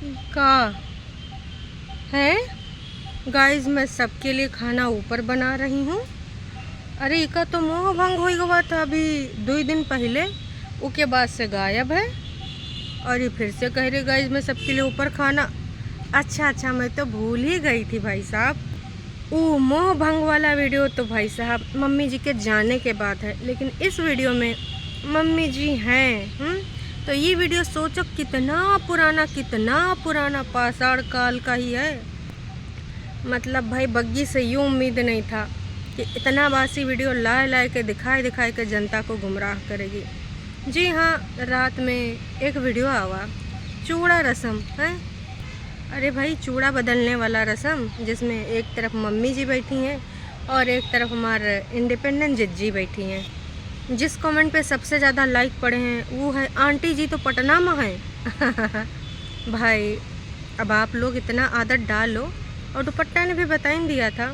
का है गाइस, मैं सबके लिए खाना ऊपर बना रही हूँ। अरे इका तो मोह भंग हो गया था अभी 2 दिन पहले, उसके बाद से गायब है। और ये फिर से कह रहे गाइस मैं सबके लिए ऊपर खाना। अच्छा, मैं तो भूल ही गई थी भाई साहब। वो मोह भंग वाला वीडियो तो भाई साहब मम्मी जी के जाने के बाद है, लेकिन इस वीडियो में मम्मी जी हैं। तो ये वीडियो सोचो कितना पुराना पाषाण काल का ही है। मतलब भाई बग्गी से यूँ उम्मीद नहीं था कि इतना बासी वीडियो ला के दिखाई के जनता को गुमराह करेगी। जी हाँ, रात में एक वीडियो आवा चूड़ा रसम है। अरे भाई चूड़ा बदलने वाला रसम, जिसमें एक तरफ मम्मी जी बैठी हैं और एक तरफ हमारे इंडिपेंडेंट जिज्जी बैठी हैं। जिस कमेंट पे सबसे ज़्यादा लाइक पड़े हैं वो है आंटी जी तो पटना में हैं। भाई अब आप लोग इतना आदत डालो। और दुपट्टा ने भी बता ही दिया था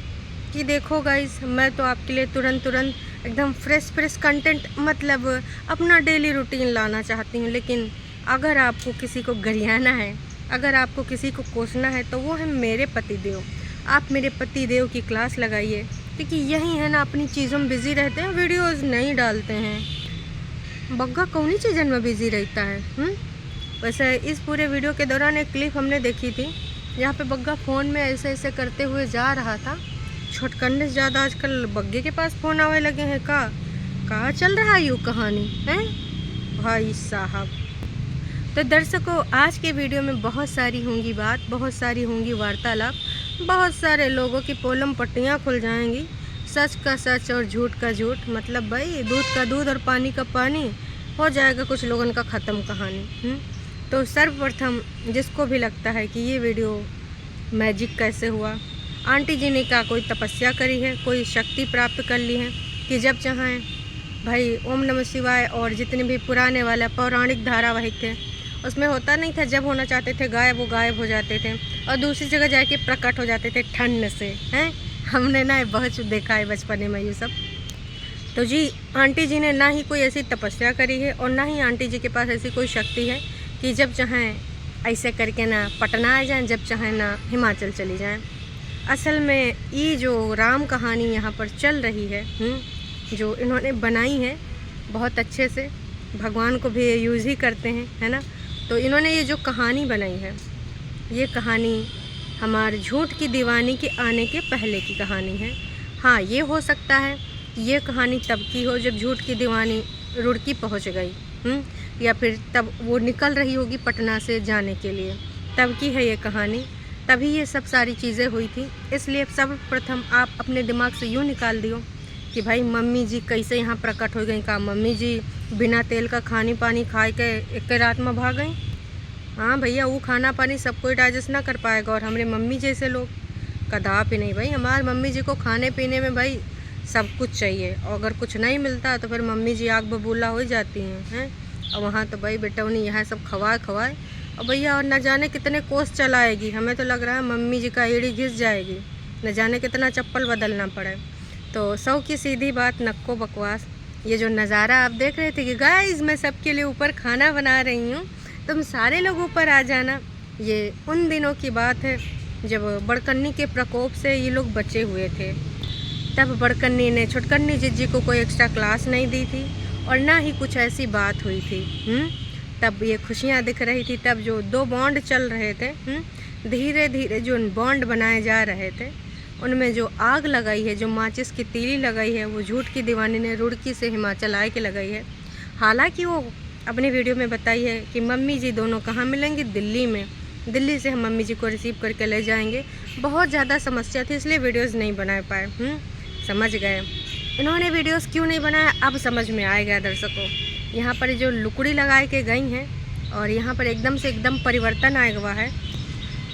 कि देखो गाइस मैं तो आपके लिए तुरंत एकदम फ्रेश कंटेंट, मतलब अपना डेली रूटीन लाना चाहती हूँ। लेकिन अगर आपको किसी को गरियाना है, अगर आपको किसी को कोसना है तो वो है मेरे पति देव। आप मेरे पति देव की क्लास लगाइए, क्योंकि यही है ना, अपनी चीज़ों में बिज़ी रहते हैं, वीडियोस नहीं डालते हैं। बग्गा कौन सी चीज़ों में बिज़ी रहता है। वैसे इस पूरे वीडियो के दौरान एक क्लिप हमने देखी थी जहाँ पे बग्गा फ़ोन में ऐसे करते हुए जा रहा था। छोटकंडे से ज़्यादा आजकल बग्गे के पास फ़ोन आवे लगे हैं। कहाँ चल रहा है यूँ कहानी है भाई साहब। तो दर्शकों आज के वीडियो में बहुत सारी होंगी बात, बहुत सारी होंगी वार्तालाप, बहुत सारे लोगों की पोलम पट्टियाँ खुल जाएंगी। सच का सच और झूठ का झूठ, मतलब भाई दूध का दूध और पानी का पानी हो जाएगा कुछ लोगों का ख़त्म कहानी। तो सर्वप्रथम जिसको भी लगता है कि ये वीडियो मैजिक कैसे हुआ, आंटी जी ने क्या कोई तपस्या करी है, कोई शक्ति प्राप्त कर ली है कि जब चाहें भाई ओम नमः शिवाय और जितने भी पुराने वाले पौराणिक धारावाहिक थे उसमें होता नहीं था, जब होना चाहते थे गायब वो गायब हो जाते थे और दूसरी जगह जाके प्रकट हो जाते थे ठंड से हैं। हमने ना बहुत देखा है बचपने में ये सब। तो जी आंटी जी ने ना ही कोई ऐसी तपस्या करी है और ना ही आंटी जी के पास ऐसी कोई शक्ति है कि जब चाहें ऐसे करके ना पटना आ जाएं, जब चाहें ना हिमाचल चली जाएं। असल में ये जो राम कहानी यहाँ पर चल रही है, जो इन्होंने बनाई है बहुत अच्छे से, भगवान को भी यूज़ ही करते हैं, है ना। तो इन्होंने ये जो कहानी बनाई है, ये कहानी हमारे झूठ की दीवानी के आने के पहले की कहानी है। हाँ, ये हो सकता है ये कहानी तब की हो जब झूठ की दीवानी रुड़की पहुंच गई, या फिर तब वो निकल रही होगी पटना से जाने के लिए, तब की है ये कहानी। तभी ये सब सारी चीज़ें हुई थी। इसलिए सर्वप्रथम आप अपने दिमाग से यूँ निकाल दियो कि भाई मम्मी जी कैसे यहाँ प्रकट हो गई। का मम्मी जी बिना तेल का खानी पानी खाए के एक रात में भाग गई। हाँ भैया, वो खाना पानी सब कोई डाइजेस्ट ना कर पाएगा और हमारे मम्मी जैसे लोग कदापि नहीं। भाई हमारे मम्मी जी को खाने पीने में भाई सब कुछ चाहिए, और अगर कुछ नहीं मिलता तो फिर मम्मी जी आग बबूला हो जाती हैं। और वहाँ तो भाई बेटौनी यहाँ सब खवाए और भैया और न जाने कितने कोस चलाएगी। हमें तो लग रहा है मम्मी जी का एड़ी घिस जाएगी, न जाने कितना चप्पल बदलना पड़े। तो सौ की सीधी बात, नक्को बकवास। ये जो नज़ारा आप देख रहे थे कि गाइस मैं सबके लिए ऊपर खाना बना रही हूँ, तुम सारे लोग ऊपर आ जाना। ये उन दिनों की बात है जब बड़कन्नी के प्रकोप से ये लोग बचे हुए थे। तब बड़कन्नी ने छोटकन्नी जिज्जी को कोई एक्स्ट्रा क्लास नहीं दी थी और ना ही कुछ ऐसी बात हुई थी। तब ये खुशियाँ दिख रही थी। तब जो दो बॉन्ड चल रहे थे, धीरे धीरे जो बॉन्ड बनाए जा रहे थे, उनमें जो आग लगाई है, जो माचिस की तीली लगाई है, वो झूठ की दीवानी ने रुड़की से हिमाचल आए के लगाई है। हालांकि वो अपने वीडियो में बताई है कि मम्मी जी दोनों कहाँ मिलेंगी, दिल्ली में। दिल्ली से हम मम्मी जी को रिसीव करके ले जाएंगे। बहुत ज़्यादा समस्या थी इसलिए वीडियोज़ नहीं बना पाए। समझ गए इन्होंने वीडियोज़ क्यों नहीं बनाया, अब समझ में आएगा दर्शकों। यहाँ पर जो लुकड़ी लगाए के गई हैं और यहाँ पर एकदम परिवर्तन आया हुआ है।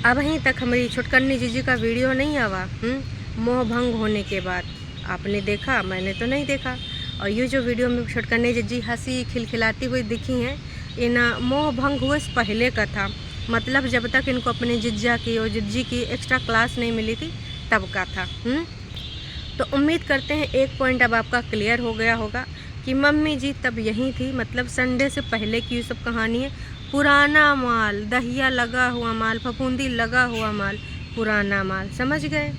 अब यहीं तक हमारी छोटकन्नी जीजी का वीडियो नहीं आवा मोह भंग होने के बाद। आपने देखा, मैंने तो नहीं देखा। और ये जो वीडियो में छोटकन्नी जीजी हंसी खिलखिलाती हुई दिखी हैं, ये ना मोह भंग हुए से पहले का था। मतलब जब तक इनको अपने जिज्जा की और जिज्जी की एक्स्ट्रा क्लास नहीं मिली थी तब का था। तो उम्मीद करते हैं एक पॉइंट अब आपका क्लियर हो गया होगा कि मम्मी जी तब यहीं थी। मतलब संडे से पहले की ये सब कहानी है। पुराना माल, दहिया लगा हुआ माल, फफूंदी लगा हुआ माल, पुराना माल, समझ गए।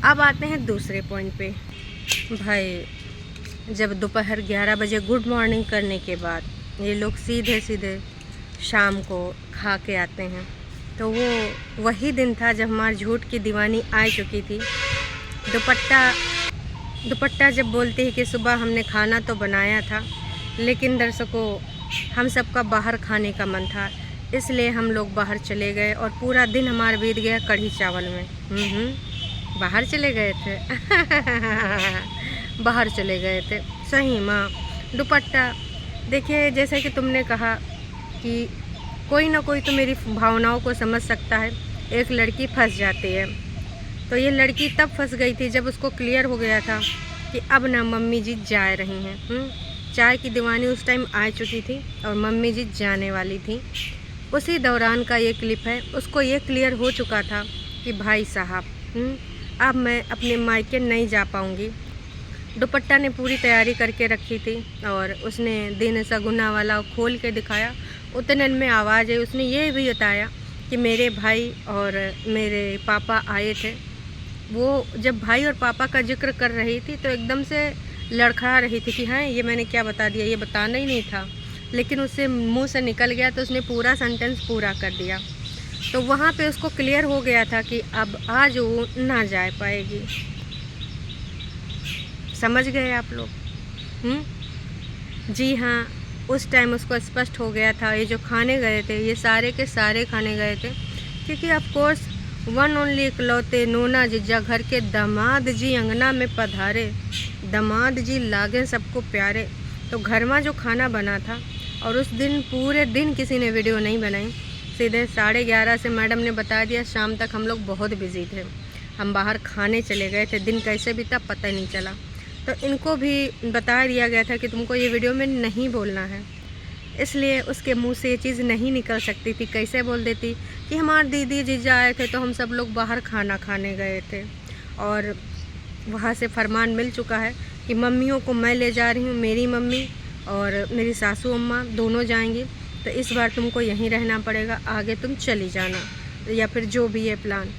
अब आते हैं दूसरे पॉइंट पे। भाई जब दोपहर 11 बजे गुड मॉर्निंग करने के बाद ये लोग सीधे सीधे शाम को खा के आते हैं, तो वो वही दिन था जब हमारी झूठ की दीवानी आ चुकी थी। दुपट्टा जब बोलती है कि सुबह हमने खाना तो बनाया था, लेकिन दर्शकों हम सबका बाहर खाने का मन था, इसलिए हम लोग बाहर चले गए और पूरा दिन हमारा बीत गया कढ़ी चावल में। बाहर चले गए थे बाहर चले गए थे, सही माँ। दुपट्टा देखिए, जैसे कि तुमने कहा कि कोई ना कोई तो मेरी भावनाओं को समझ सकता है। एक लड़की फंस जाती है, तो ये लड़की तब फंस गई थी जब उसको क्लियर हो गया था कि अब ना मम्मी जी जा रही हैं। चाय की दीवानी उस टाइम आ चुकी थी और मम्मी जी जाने वाली थी। उसी दौरान का ये क्लिप है। उसको ये क्लियर हो चुका था कि भाई साहब अब मैं अपने मायके नहीं जा पाऊँगी। दुपट्टा ने पूरी तैयारी करके रखी थी और उसने दिन सगुना वाला खोल के दिखाया। उतने में आवाज़ आई, उसने ये भी बताया कि मेरे भाई और मेरे पापा आए थे। वो जब भाई और पापा का जिक्र कर रही थी तो एकदम से लड़खड़ा रही थी कि हाँ ये मैंने क्या बता दिया, ये बताना ही नहीं था, लेकिन उससे मुंह से निकल गया तो उसने पूरा सेंटेंस पूरा कर दिया। तो वहाँ पे उसको क्लियर हो गया था कि अब आज वो ना जा पाएगी। समझ गए आप लोग? जी हाँ, उस टाइम उसको स्पष्ट हो गया था। ये जो खाने गए थे ये सारे के सारे खाने गए थे, क्योंकि ऑफ कोर्स वन ओनली इकलौते नोना जीजा घर के दामाद जी अंगना में पधारे, दामाद जी लागे सबको प्यारे। तो घर में जो खाना बना था, और उस दिन पूरे दिन किसी ने वीडियो नहीं बनाई। सीधे 11:30 से मैडम ने बता दिया, शाम तक हम लोग बहुत बिजी थे, हम बाहर खाने चले गए थे, दिन कैसे बीता पता ही नहीं चला। तो इनको भी बता दिया गया था कि तुमको ये वीडियो में नहीं बोलना है, इसलिए उसके मुंह से ये चीज़ नहीं निकल सकती थी। कैसे बोल देती कि हमारे दीदी जीजा आए थे तो हम सब लोग बाहर खाना खाने गए थे, और वहाँ से फरमान मिल चुका है कि मम्मियों को मैं ले जा रही हूँ, मेरी मम्मी और मेरी सासू अम्मा दोनों जाएंगी, तो इस बार तुमको यहीं रहना पड़ेगा, आगे तुम चली जाना, या फिर जो भी है प्लान।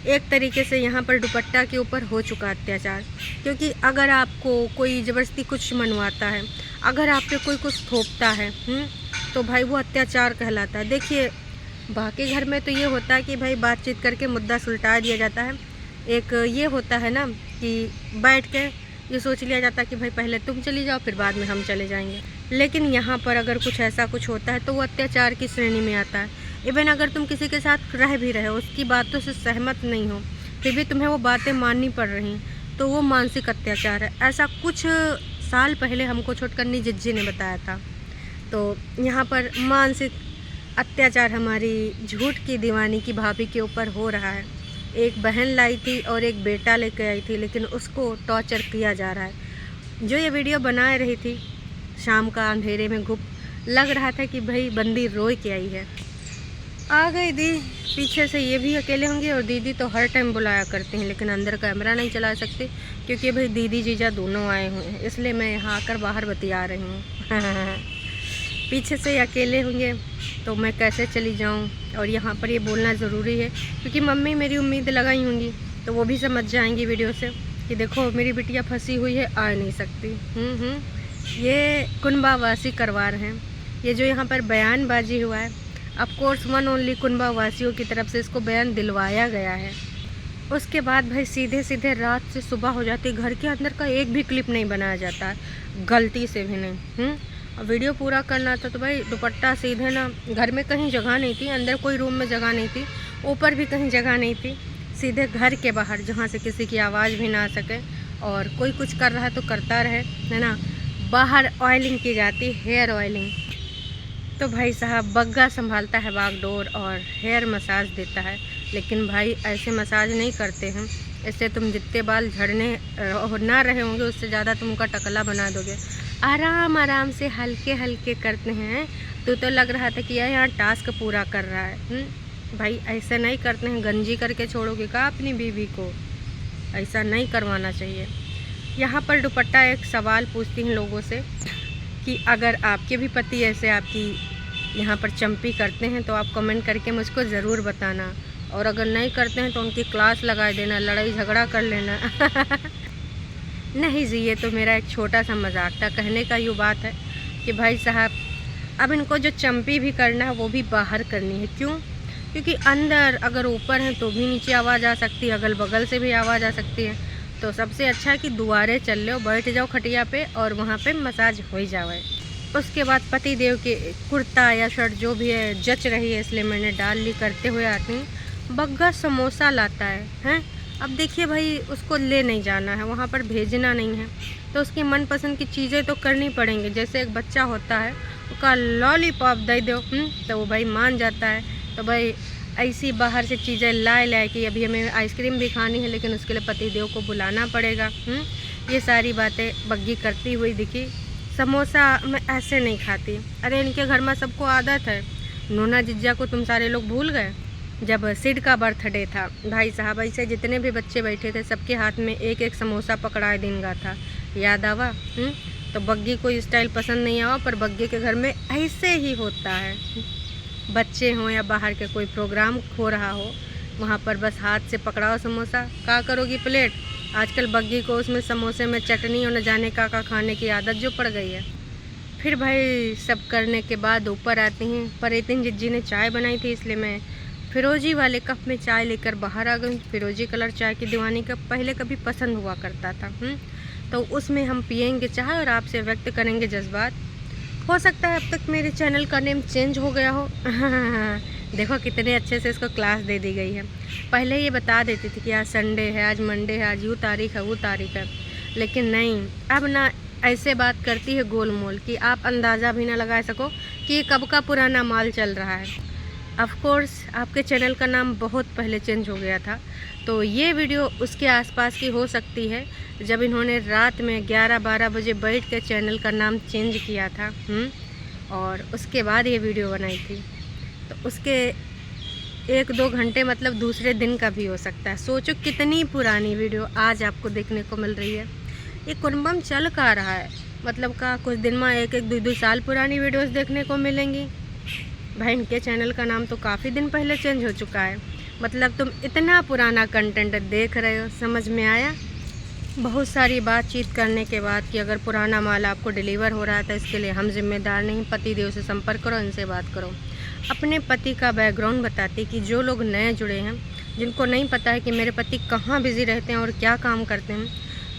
एक तरीके से यहाँ पर दुपट्टा के ऊपर हो चुका अत्याचार, क्योंकि अगर आपको कोई ज़बरदस्ती कुछ मनवाता है, अगर आप पे कोई कुछ थोपता है तो भाई वो अत्याचार कहलाता है। देखिए बाकी घर में तो ये होता है कि भाई बातचीत करके मुद्दा सुलटा दिया जाता है। एक ये होता है ना कि बैठ के ये सोच लिया जाता है कि भाई पहले तुम चली जाओ फिर बाद में हम चले जाएंगे। लेकिन यहाँ पर अगर कुछ ऐसा कुछ होता है तो वो अत्याचार की श्रेणी में आता है। इवन अगर तुम किसी के साथ रह भी रहे हो, उसकी बातों से सहमत नहीं हो, फिर भी तुम्हें वो बातें माननी पड़ रही, तो वो मानसिक अत्याचार है। ऐसा कुछ साल पहले हमको छोटकन्नी जिज्जी ने बताया था। तो यहाँ पर मानसिक अत्याचार हमारी झूठ की दीवानी की भाभी के ऊपर हो रहा है। एक बहन लाई थी और एक बेटा लेकर आई थी, लेकिन उसको टॉर्चर किया जा रहा है। जो ये वीडियो बना रही थी शाम का अंधेरे में घुप लग रहा था कि भाई बंदी रोई के आई है। आ गई दी, पीछे से ये भी अकेले होंगे, और दीदी तो हर टाइम बुलाया करते हैं, लेकिन अंदर कैमरा नहीं चला सकते क्योंकि भाई दीदी जीजा दोनों आए हुए हैं, इसलिए मैं यहाँ आकर बाहर बतिया रही हूँ। पीछे से अकेले होंगे तो मैं कैसे चली जाऊँ, और यहाँ पर ये बोलना ज़रूरी है क्योंकि मम्मी मेरी उम्मीद लगाई होंगी, तो वो भी समझ जाएंगी वीडियो से कि देखो मेरी बिटिया फंसी हुई है, आ नहीं सकती। ये कुनबावासी करवा रहे हैं। ये जो यहाँ पर बयानबाजी हुआ है, ऑफ कोर्स वन ओनली कुनबा वासियों की तरफ से इसको बयान दिलवाया गया है। उसके बाद भाई सीधे सीधे रात से सुबह हो जाती है, घर के अंदर का एक भी क्लिप नहीं बनाया जाता है, गलती से भी नहीं। और वीडियो पूरा करना था तो भाई दुपट्टा सीधे ना, घर में कहीं जगह नहीं थी, अंदर कोई रूम में जगह नहीं थी, ऊपर भी कहीं जगह नहीं थी, सीधे घर के बाहर जहाँ से किसी की आवाज़ भी ना आ सके, और कोई कुछ कर रहा है तो करता रहे, है ना। बाहर ऑयलिंग की जाती, हेयर ऑयलिंग। तो भाई साहब बग्गा संभालता है बागडोर और हेयर मसाज देता है, लेकिन भाई ऐसे मसाज नहीं करते हैं। इससे तुम जितने बाल झड़ने ना रहे होंगे उससे ज़्यादा तुम उनका टकला बना दोगे। आराम आराम से हल्के हल्के करते हैं। तो लग रहा था कि यहाँ टास्क पूरा कर रहा है। भाई ऐसा नहीं करते हैं, गंजी करके छोड़ोगे का अपनी बीवी को, ऐसा नहीं करवाना चाहिए। यहाँ पर दुपट्टा एक सवाल पूछती हैं लोगों से कि अगर आपके भी पति ऐसे आपकी यहाँ पर चंपी करते हैं तो आप कमेंट करके मुझको ज़रूर बताना, और अगर नहीं करते हैं तो उनकी क्लास लगा देना, लड़ाई झगड़ा कर लेना। नहीं जी, ये तो मेरा एक छोटा सा मजाक था। कहने का यूँ बात है कि भाई साहब अब इनको जो चंपी भी करना है वो भी बाहर करनी है। क्यों? क्योंकि अंदर अगर ऊपर है तो भी नीचे आवाज़ आ सकती है, अगल बगल से भी आवाज़ आ सकती है। तो सबसे अच्छा है कि दुआरे चल लो, बैठ जाओ खटिया पे और वहाँ पे मसाज हो ही जाए। उसके बाद पति देव के कुर्ता या शर्ट जो भी है जच रही है, इसलिए मैंने डाल ली। करते हुए आती हूँ, बग्गा समोसा लाता है हैं। अब देखिए भाई, उसको ले नहीं जाना है, वहाँ पर भेजना नहीं है, तो उसकी मनपसंद की चीज़ें तो करनी पड़ेंगी। जैसे एक बच्चा होता है, उसका लॉलीपॉप दे दो तो वो भाई मान जाता है। तो भाई ऐसी बाहर से चीज़ें लाए कि अभी हमें आइसक्रीम भी खानी है, लेकिन उसके लिए पति देव को बुलाना पड़ेगा। ये सारी बातें बग्गी करती हुई दिखी। समोसा मैं ऐसे नहीं खाती। अरे इनके घर में सबको आदत है। नोना जिज्जा को तुम सारे लोग भूल गए? जब सिड का बर्थडे था, भाई साहब ऐसे जितने भी बच्चे बैठे थे सबके हाथ में एक एक समोसा पकड़ाए देंगा था। याद आवा? तो बग्गी को स्टाइल पसंद नहीं आवा, पर बग्गी के घर में ऐसे ही होता है। बच्चे हों या बाहर के कोई प्रोग्राम हो रहा हो, वहाँ पर बस हाथ से पकड़ाओ समोसा। क्या करोगी प्लेट? आजकल बग्गी को उसमें समोसे में चटनी और न जाने का खाने की आदत जो पड़ गई है। फिर भाई सब करने के बाद ऊपर आती हैं। पर इतनी जिज्जी ने चाय बनाई थी, इसलिए मैं फिरोजी वाले कप में चाय लेकर बाहर आ गई। फिरोजी कलर चाय की दीवानी का पहले कभी पसंद हुआ करता था। तो उसमें हम पियेंगे चाय और आपसे व्यक्त करेंगे जज्बात। हो सकता है अब तक मेरे चैनल का नेम चेंज हो गया हो। देखो कितने अच्छे से इसको क्लास दे दी गई है। पहले ये बता देती थी कि आज संडे है, आज मंडे है, आज यूँ तारीख है, वो तारीख है, लेकिन नहीं, अब ना ऐसे बात करती है गोल मोल कि आप अंदाज़ा भी ना लगा सको कि ये कब का पुराना माल चल रहा है। ऑफ कोर्स आपके चैनल का नाम बहुत पहले चेंज हो गया था, तो ये वीडियो उसके आसपास की हो सकती है जब इन्होंने रात में 11-12 बजे बैठ के चैनल का नाम चेंज किया था। और उसके बाद ये वीडियो बनाई थी, तो उसके 1-2 घंटे मतलब दूसरे दिन का भी हो सकता है। सोचो कितनी पुरानी वीडियो आज आपको देखने को मिल रही है। ये कुंभम चल का रहा है, मतलब का कुछ दिन में 1-2 साल पुरानी वीडियोस देखने को मिलेंगी। भाई इनके चैनल का नाम तो काफ़ी दिन पहले चेंज हो चुका है, मतलब तुम इतना पुराना कंटेंट देख रहे हो। समझ में आया? बहुत सारी बातचीत करने के बाद कि अगर पुराना माल आपको डिलीवर हो रहा है तो इसके लिए हम जिम्मेदार नहीं। पति देव से संपर्क करो, इनसे बात करो। अपने पति का बैकग्राउंड बताती कि जो लोग नए जुड़े हैं, जिनको नहीं पता है कि मेरे पति कहाँ बिज़ी रहते हैं और क्या काम करते हैं,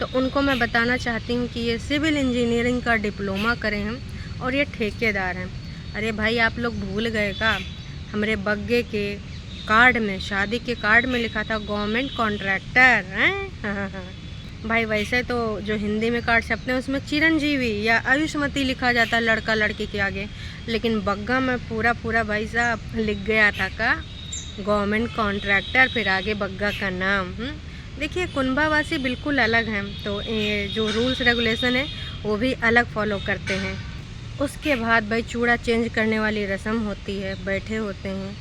तो उनको मैं बताना चाहती हूँ कि ये सिविल इंजीनियरिंग का डिप्लोमा करे हैं और ये ठेकेदार हैं। अरे भाई आप लोग भूल गए का? हमारे बग्गे के कार्ड में, शादी के कार्ड में लिखा था गवर्नमेंट कॉन्ट्रैक्टर हैं। भाई वैसे तो जो हिंदी में कार्ड छपते हैं उसमें चिरंजीवी या आयुष्मती लिखा जाता है लड़का लड़की के आगे, लेकिन बग्गा में पूरा भाई साहब लिख गया था का गवर्नमेंट कॉन्ट्रैक्टर, फिर आगे बग्गा का नाम। देखिए कुंभावासी बिल्कुल अलग हैं, तो ये जो रूल्स रेगुलेशन है वो भी अलग फॉलो करते हैं। उसके बाद भाई चूड़ा चेंज करने वाली रस्म होती है। बैठे होते हैं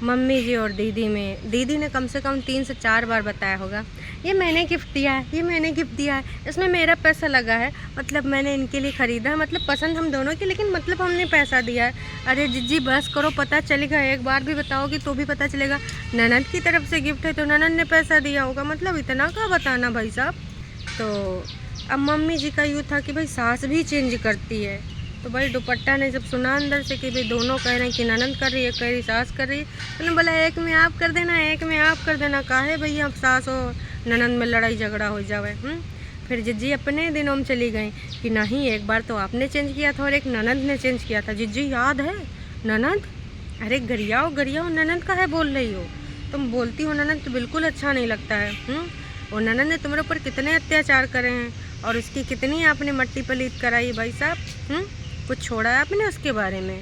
मम्मी जी और दीदी में। दीदी ने कम से कम 3 से 4 बार बताया होगा, ये मैंने गिफ्ट दिया है, ये मैंने गिफ्ट दिया है, इसमें मेरा पैसा लगा है, मतलब मैंने इनके लिए ख़रीदा है, मतलब पसंद हम दोनों की, लेकिन मतलब हमने पैसा दिया है। अरे जिज्जी बस करो, पता चलेगा। एक बार भी बताओगी तो भी पता चलेगा। ननद की तरफ से गिफ्ट है तो ननद ने पैसा दिया होगा, मतलब इतना का बताना भाई साहब। तो अब मम्मी जी का यूँ था कि भाई सास भी चेंज करती है, तो भाई दुपट्टा ने जब सुना अंदर से कि भाई दोनों कह रहे हैं कि ननद कर रही है, कह रही सास कर रही है, तो बोला एक में आप कर देना, एक में आप कर देना। काहे भैया अब सास हो ननद में लड़ाई झगड़ा हो जावे। फिर जिज्जी अपने दिनों में चली गई कि नहीं, एक बार तो आपने चेंज किया था और एक ननद ने चेंज किया था। जिज्जी याद है ननद? अरे गरियाओ गरियाओ, ननद का है बोल रही हो तुम? बोलती हो ननद तो बिल्कुल अच्छा नहीं लगता है। और ननद ने तुम्हारे ऊपर कितने अत्याचार करे हैं और उसकी कितनी आपने मट्टी पलीत कराई भाई साहब। कुछ छोड़ा है आपने उसके बारे में?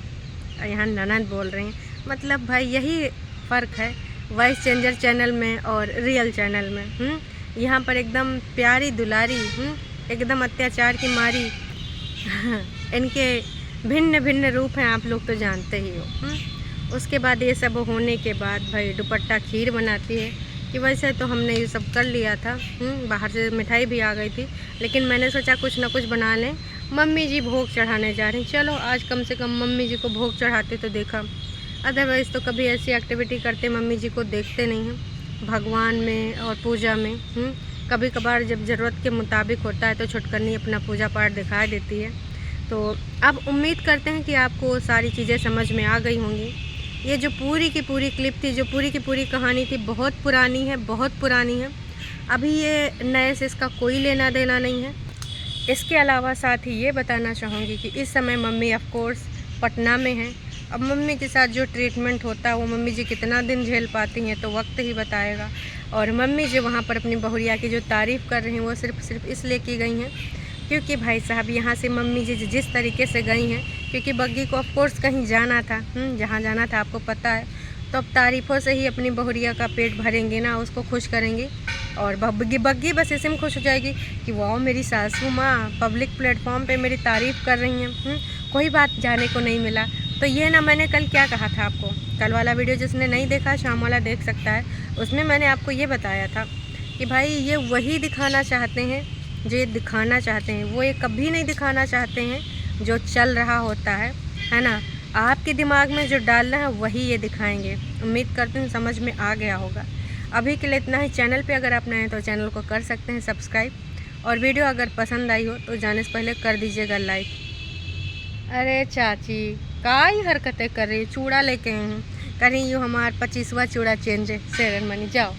यहाँ ननद बोल रही हैं। मतलब भाई यही फ़र्क है वॉइस चेंजर चैनल में और रियल चैनल में। यहाँ पर एकदम प्यारी दुलारी, एकदम अत्याचार की मारी। इनके भिन्न भिन्न रूप हैं, आप लोग तो जानते ही हो। उसके बाद ये सब होने के बाद भाई दुपट्टा खीर बनाती है कि वैसे तो हमने ये सब कर लिया था। बाहर से मिठाई भी आ गई थी, लेकिन मैंने सोचा कुछ ना कुछ बना लें मम्मी जी भोग चढ़ाने जा रही। चलो आज कम से कम मम्मी जी को भोग चढ़ाते तो देखा, अदरवाइज़ तो कभी ऐसी एक्टिविटी करते मम्मी जी को देखते नहीं हैं भगवान में और पूजा में। कभी कभार जब ज़रूरत के मुताबिक होता है तो छुटकनी अपना पूजा पाठ दिखा देती है। तो अब उम्मीद करते हैं कि आपको सारी चीज़ें समझ में आ गई होंगी। ये जो पूरी की पूरी क्लिप थी, जो पूरी की पूरी कहानी थी, बहुत पुरानी है, बहुत पुरानी है। अभी ये नए से इसका कोई लेना देना नहीं है। इसके अलावा साथ ही ये बताना चाहूँगी कि इस समय मम्मी ऑफ कोर्स पटना में हैं। अब मम्मी के साथ जो ट्रीटमेंट होता है वो मम्मी जी कितना दिन झेल पाती हैं तो वक्त ही बताएगा। और मम्मी जी वहाँ पर अपनी बहुरिया की जो तारीफ़ कर रही हैं वो सिर्फ इसलिए की गई हैं क्योंकि भाई साहब यहाँ से मम्मी जी जिस तरीके से गई हैं, क्योंकि बग्गी को ऑफ कोर्स कहीं जाना था, जहाँ जाना था आपको पता है, तो अब तारीफ़ों से ही अपनी बहुरिया का पेट भरेंगे ना, उसको खुश करेंगे। और बग्गी बस इसी में खुश हो जाएगी कि वाह मेरी सासू माँ पब्लिक प्लेटफॉर्म पे मेरी तारीफ़ कर रही हैं। कोई बात जाने को नहीं मिला। तो ये ना, मैंने कल क्या कहा था आपको, कल वाला वीडियो जिसने नहीं देखा शाम वाला देख सकता है, उसमें मैंने आपको ये बताया था कि भाई ये वही दिखाना चाहते हैं जो ये दिखाना चाहते हैं, वो ये कभी नहीं दिखाना चाहते हैं जो चल रहा होता है ना। आपके दिमाग में जो डालना है वही ये दिखाएंगे। उम्मीद करती हूँ समझ में आ गया होगा। अभी के लिए इतना ही। चैनल पे अगर आप नए हैं तो चैनल को कर सकते हैं सब्सक्राइब, और वीडियो अगर पसंद आई हो तो जाने से पहले कर दीजिएगा लाइक। अरे चाची काई हरकतें कर रही, चूड़ा लेके आई हूँ, कह रही यूँ हमारा 25वां चूड़ा चेंज है, सेरेमनी। जाओ।